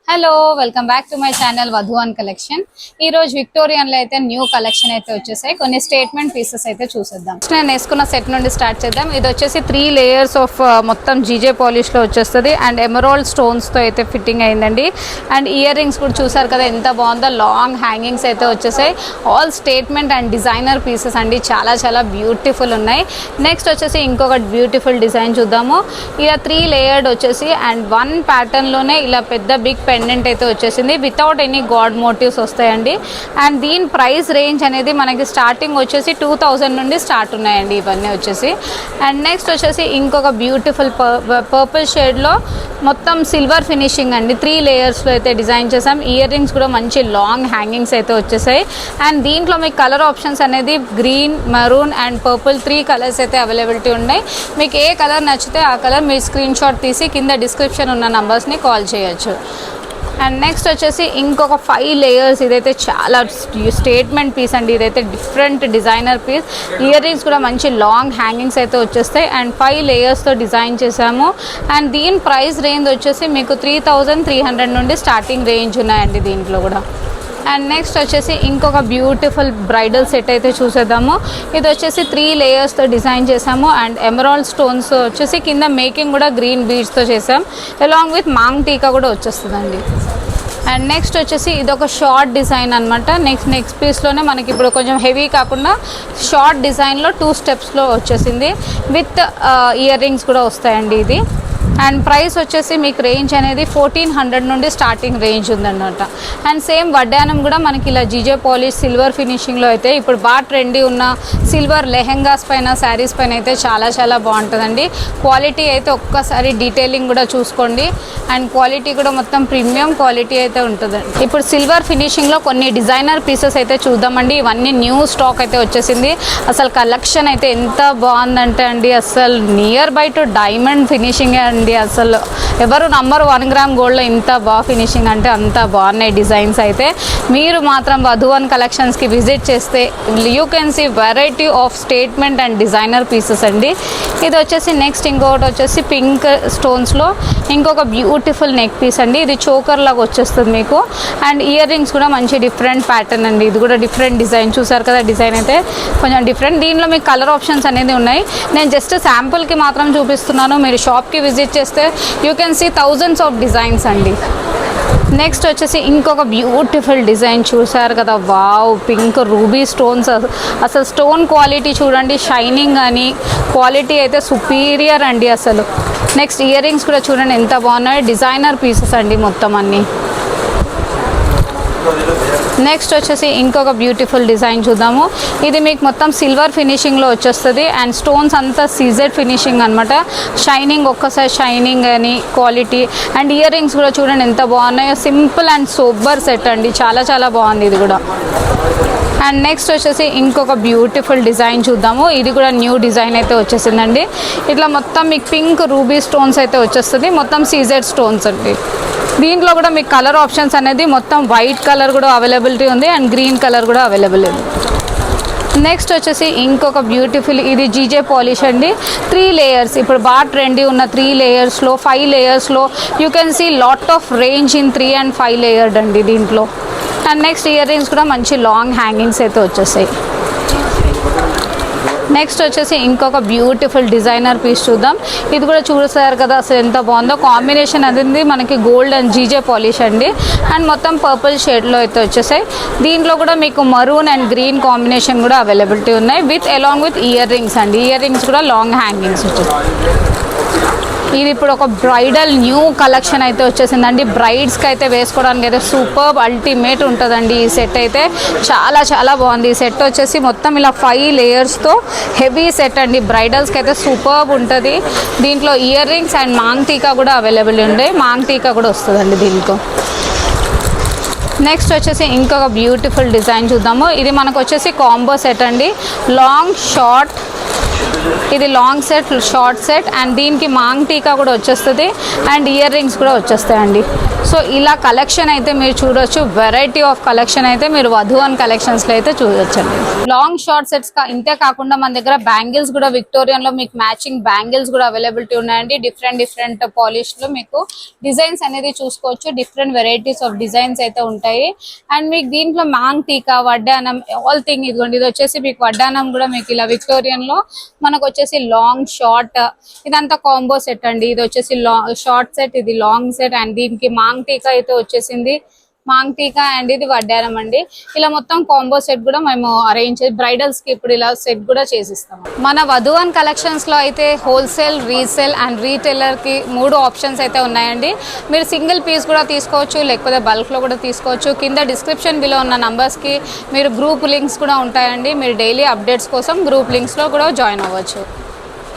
Hello welcome back to my channel Vadhuvan collection. ఈ రోజు Victorian లో అయితే న్యూ కలెక్షన్ అయితే వచ్చేసాయి. కొన్ని స్టేట్మెంట్ పీసెస్ అయితే చూసేద్దాం. నేను వేసుకున్న సెట్ నుండి స్టార్ట్ చేద్దాం. ఇది వచ్చేసి 3 లేయర్స్ ఆఫ్ మొత్తం జీజే పాలిష్ లో వచ్చేస్తుంది అండ్ ఎమరాల్డ్ స్టోన్స్ తో అయితే ఫిట్టింగ్ అయిందండి. అండ్ ఇయర్ రింగ్స్ కూడా చూసారు కదా ఎంత బాగుందో, లాంగ్ హ్యాంగింగ్స్ అయితే వచ్చేసాయి. All statement and designer pieces అండి, చాలా చాలా బ్యూటిఫుల్ ఉన్నాయి. నెక్స్ట్ వచ్చేసి ఇంకొక బ్యూటిఫుల్ డిజైన్ చూద్దాము. ఇలా 3 లేయర్డ్ వచ్చేసి అండ్ 1 ప్యాటర్న్ లోనే ఇలా పెద్ద బిగ్ పెండెంట్ అయితే వచ్చేసింది. వితౌట్ ఎనీ గాడ్ మోటివ్స్ వస్తాయండి. అండ్ దీని ప్రైస్ రేంజ్ అనేది మనకి స్టార్టింగ్ వచ్చేసి 2000 నుండి స్టార్ట్ ఉన్నాయండి ఇవన్నీ వచ్చేసి. అండ్ నెక్స్ట్ వచ్చేసి ఇంకొక బ్యూటిఫుల్ పర్పుల్ షేడ్లో మొత్తం సిల్వర్ ఫినిషింగ్ అండి. 3 లేయర్స్లో అయితే డిజైన్ చేసాం. ఇయర్ రింగ్స్ కూడా మంచి లాంగ్ హ్యాంగింగ్స్ అయితే వచ్చేసాయి. అండ్ దీంట్లో మీకు కలర్ ఆప్షన్స్ అనేది green, maroon and purple 3 colours అయితే అవైలబిలిటీ ఉన్నాయి. మీకు ఏ కలర్ నచ్చితే ఆ కలర్ మీరు స్క్రీన్ షాట్ తీసి కింద డిస్క్రిప్షన్ ఉన్న నంబర్స్ని కాల్ చేయొచ్చు. అండ్ నెక్స్ట్ వచ్చేసి ఇంకొక 5 లేయర్స్, ఇదైతే చాలా స్టేట్మెంట్ పీస్ అండి. ఇదైతే different designer piece. Earrings కూడా మంచి లాంగ్ హ్యాంగింగ్స్ అయితే వచ్చేస్తాయి. అండ్ 5 లేయర్స్తో డిజైన్ చేసాము. అండ్ దీని ప్రైస్ రేంజ్ వచ్చేసి మీకు 3300 నుండి స్టార్టింగ్ రేంజ్ ఉన్నాయండి దీంట్లో కూడా. అండ్ నెక్స్ట్ వచ్చేసి ఇంకొక బ్యూటిఫుల్ బ్రైడల్ సెట్ అయితే చూసేద్దాము. ఇది వచ్చేసి 3 లేయర్స్తో డిజైన్ చేసాము. అండ్ ఎమరాల్డ్ స్టోన్స్ వచ్చేసి కింద మేకింగ్ కూడా గ్రీన్ బీడ్స్తో చేసాం. అలాంగ్ విత్ మాంగ్ టీకా కూడా వచ్చేస్తుందండి. అండ్ నెక్స్ట్ వచ్చేసి ఇది ఒక షార్ట్ డిజైన్ అనమాట. నెక్స్ట్ పీస్లోనే మనకి ఇప్పుడు కొంచెం హెవీ కాకుండా షార్ట్ డిజైన్లో 2 స్టెప్స్లో వచ్చేసింది. విత్ ఇయర్ రింగ్స్ కూడా వస్తాయండి ఇది. అండ్ ప్రైస్ వచ్చేసి మీకు రేంజ్ అనేది 1400 నుండి స్టార్టింగ్ రేంజ్ ఉందన్నమాట. అండ్ సేమ్ వడ్డానం కూడా మనకి ఇలా జీజే పాలిష్ సిల్వర్ ఫినిషింగ్లో అయితే ఇప్పుడు బాగా ట్రెండీ ఉన్న సిల్వర్ లెహెంగాస్ పైన, శారీస్ పైన అయితే చాలా చాలా బాగుంటుందండి. క్వాలిటీ అయితే ఒక్కసారి డీటెయిలింగ్ కూడా చూసుకోండి. అండ్ క్వాలిటీ కూడా మొత్తం ప్రీమియం క్వాలిటీ అయితే ఉంటుందండి. ఇప్పుడు సిల్వర్ ఫినిషింగ్లో కొన్ని డిజైనర్ పీసెస్ అయితే చూద్దామండి. ఇవన్నీ న్యూ స్టాక్ అయితే వచ్చేసింది. అసలు కలెక్షన్ అయితే ఎంత బాగుందంటే అండి, అసలు నియర్ బై టు డైమండ్ ఫినిషింగే అండి. అసలు ఎవరు నంబర్ 1 గ్రామ్ గోల్డ్లో ఇంత బాగా ఫినిషింగ్ అంటే అంత బాగున్నాయి డిజైన్స్ అయితే. మీరు మాత్రం వధువన్ కలెక్షన్స్కి విజిట్ చేస్తే you can see variety of statement and designer pieces అండి. ఇది వచ్చేసి నెక్స్ట్ ఇంకొకటి వచ్చేసి పింక్ స్టోన్స్లో ఇంకొక బ్యూటిఫుల్ నెక్ పీస్ అండి. ఇది చోకర్ లాగా వచ్చేస్తుంది మీకు. అండ్ ఇయర్ రింగ్స్ కూడా మంచి డిఫరెంట్ ప్యాటర్న్ అండి. ఇది కూడా డిఫరెంట్ డిజైన్, చూసారు కదా డిజైన్ అయితే కొంచెం డిఫరెంట్. దీనిలో మీకు కలర్ ఆప్షన్స్ అనేది ఉన్నాయి. నేను జస్ట్ శాంపుల్కి మాత్రం చూపిస్తున్నాను. మీరు షాప్కి విజిట్ చేస్తే you can see thousands of designs అండి. నెక్స్ట్ వచ్చేసి ఇంకొక బ్యూటిఫుల్ డిజైన్ చూసారు కదా, వావ్, పింక్ రూబీ స్టోన్స్. అసలు స్టోన్ క్వాలిటీ చూడండి, షైనింగ్ అని క్వాలిటీ అయితే సుపీరియర్ అండి అసలు. నెక్స్ట్ ఇయర్ రింగ్స్ కూడా చూడండి ఎంత బాగున్నాయి. డిజైనర్ పీసెస్ అండి మొత్తం అన్నీ. నెక్స్ట్ వచ్చేసి ఇంకొక బ్యూటిఫుల్ డిజైన్ చూద్దాము. ఇది మీకు మొత్తం సిల్వర్ ఫినిషింగ్లో వచ్చేస్తుంది. అండ్ స్టోన్స్ అంతా సీజెడ్ ఫినిషింగ్ అనమాట. షైనింగ్ ఒక్కసారి షైనింగ్ అని క్వాలిటీ. అండ్ ఇయర్ రింగ్స్ కూడా చూడండి ఎంత బాగున్నాయో. సింపుల్ అండ్ సోబర్ సెట్ అండి, చాలా చాలా బాగుంది ఇది కూడా. అండ్ నెక్స్ట్ వచ్చేసి ఇంకొక బ్యూటిఫుల్ డిజైన్ చూద్దాము. ఇది కూడా న్యూ డిజైన్ అయితే వచ్చేసిందండి. ఇట్లా మొత్తం మీకు పింక్ రూబీ స్టోన్స్ అయితే వచ్చేస్తుంది. మొత్తం సీజెడ్ స్టోన్స్ అండి. దీంట్లో కూడా మీకు కలర్ ఆప్షన్స్ అనేది మొత్తం వైట్ కలర్ కూడా అవైలబిలిటీ ఉంది అండ్ గ్రీన్ కలర్ కూడా అవైలబుల్ ఉంది. నెక్స్ట్ వచ్చేసి ఇంకొక బ్యూటిఫుల్, ఇది జీజే పాలిష్ అండి. 3 లేయర్స్, ఇప్పుడు బాగా ట్రెండీ ఉన్న 3 లేయర్స్లో 5 లేయర్స్లో you can see lot of range in 3 and 5 layered అండి దీంట్లో. అండ్ నెక్స్ట్ ఇయర్ రింగ్స్ కూడా మంచి లాంగ్ హ్యాంగింగ్స్ అయితే వచ్చేసాయి. నెక్స్ట్ వచ్చేసి ఇంకొక బ్యూటిఫుల్ డిజైనర్ పీస్ చూద్దాం. ఇది కూడా చూసారు కదా అసలు ఎంత బాగుందో. కాంబినేషన్ అనేది మనకి గోల్డ్ అండ్ జీజే పాలిష్ అండి. అండ్ మొత్తం పర్పుల్ షేడ్లో అయితే వచ్చేసాయి. దీంట్లో కూడా మీకు మరూన్ అండ్ గ్రీన్ కాంబినేషన్ కూడా అవైలబిలిటీ ఉన్నాయి. With along with ear rings అండి. ఇయర్ రింగ్స్ కూడా లాంగ్ హ్యాంగింగ్స్ వచ్చేసాయి. ఇది ఇప్పుడు ఒక బ్రైడల్ న్యూ కలెక్షన్ అయితే వచ్చేసిందండి. బ్రైడ్స్కి అయితే వేసుకోవడానికి అయితే సూపర్ అల్టిమేట్ ఉంటుందండి ఈ సెట్ అయితే. చాలా చాలా బాగుంది ఈ సెట్ వచ్చేసి. మొత్తం ఇలా 5 లేయర్స్తో హెవీ సెట్ అండి. బ్రైడల్స్కి అయితే సూపర్ ఉంటుంది. దీంట్లో ఇయర్ రింగ్స్ అండ్ మాంగ్ టీకా కూడా అవైలబుల్ ఉండే. మాంగ్ టీకా కూడా వస్తుందండి దీంట్లో. నెక్స్ట్ వచ్చేసి ఇంకొక బ్యూటిఫుల్ డిజైన్ చూద్దాము. ఇది మనకు వచ్చేసి కాంబో సెట్ అండి. లాంగ్, షార్ట్ ఇది long set, short set and దీనికి మాంగ్ టీకా కూడా వచ్చేస్తుంది అండ్ ఇయర్ రింగ్స్ కూడా వచ్చేస్తాయండి. సో ఇలా కలెక్షన్ అయితే మీరు చూడొచ్చు. వెరైటీ ఆఫ్ కలెక్షన్ అయితే మీరు వధువన్ కలెక్షన్స్లో అయితే చూడొచ్చండి. లాంగ్ షార్ట్ సెట్స్ ఇంతే కాకుండా మన దగ్గర బ్యాంగిల్స్ కూడా విక్టోరియన్లో మీకు మ్యాచింగ్ బ్యాంగిల్స్ కూడా అవైలబిలిటీ ఉన్నాయండి. డిఫరెంట్ పాలిష్లో మీకు డిజైన్స్ అనేది చూసుకోవచ్చు. డిఫరెంట్ వెరైటీస్ ఆఫ్ డిజైన్స్ అయితే ఉంటాయి. అండ్ మీకు దీంట్లో మాంగ్ టీకా, వడ్డానం, ఆల్ థింగ్ ఇదిగోండి. ఇది వచ్చేసి మీకు వడ్డానం కూడా మీకు ఇలా విక్టోరియన్లో మనకు వచ్చేసి లాంగ్ షార్ట్ ఇదంతా కాంబో సెట్ అండి. ఇది వచ్చేసి షార్ట్ సెట్, ఇది లాంగ్ సెట్ అండ్ దీనికి మాంగ్ టీకా అయితే వచ్చేసింది. మాంగ్ టీకా అండ్ ఇది వడ్డానం అండి. ఇలా మొత్తం కాంబో సెట్ కూడా మేము అరేంజ్ బ్రైడల్స్ కి ఇప్పుడు ఇలా సెట్ కూడా చేసిస్తాం. మన వధువన్ కలెక్షన్స్ లో అయితే హోల్సేల్, రీసేల్ అండ్ రీటైలర్ కి 3 ఆప్షన్స్ అయితే ఉన్నాయండి. మీరు సింగిల్ పీస్ కూడా తీసుకోవచ్చు, లేకపోతే బల్క్ లో కూడా తీసుకోవచ్చు. కింద డిస్క్రిప్షన్ బిలో ఉన్న నంబర్స్ కి మీరు గ్రూప్ లింక్స్ కూడా ఉంటాయండి. మీరు డైలీ అప్డేట్స్ కోసం గ్రూప్ లింక్స్ లో కూడా జాయిన్ అవ్వచ్చు.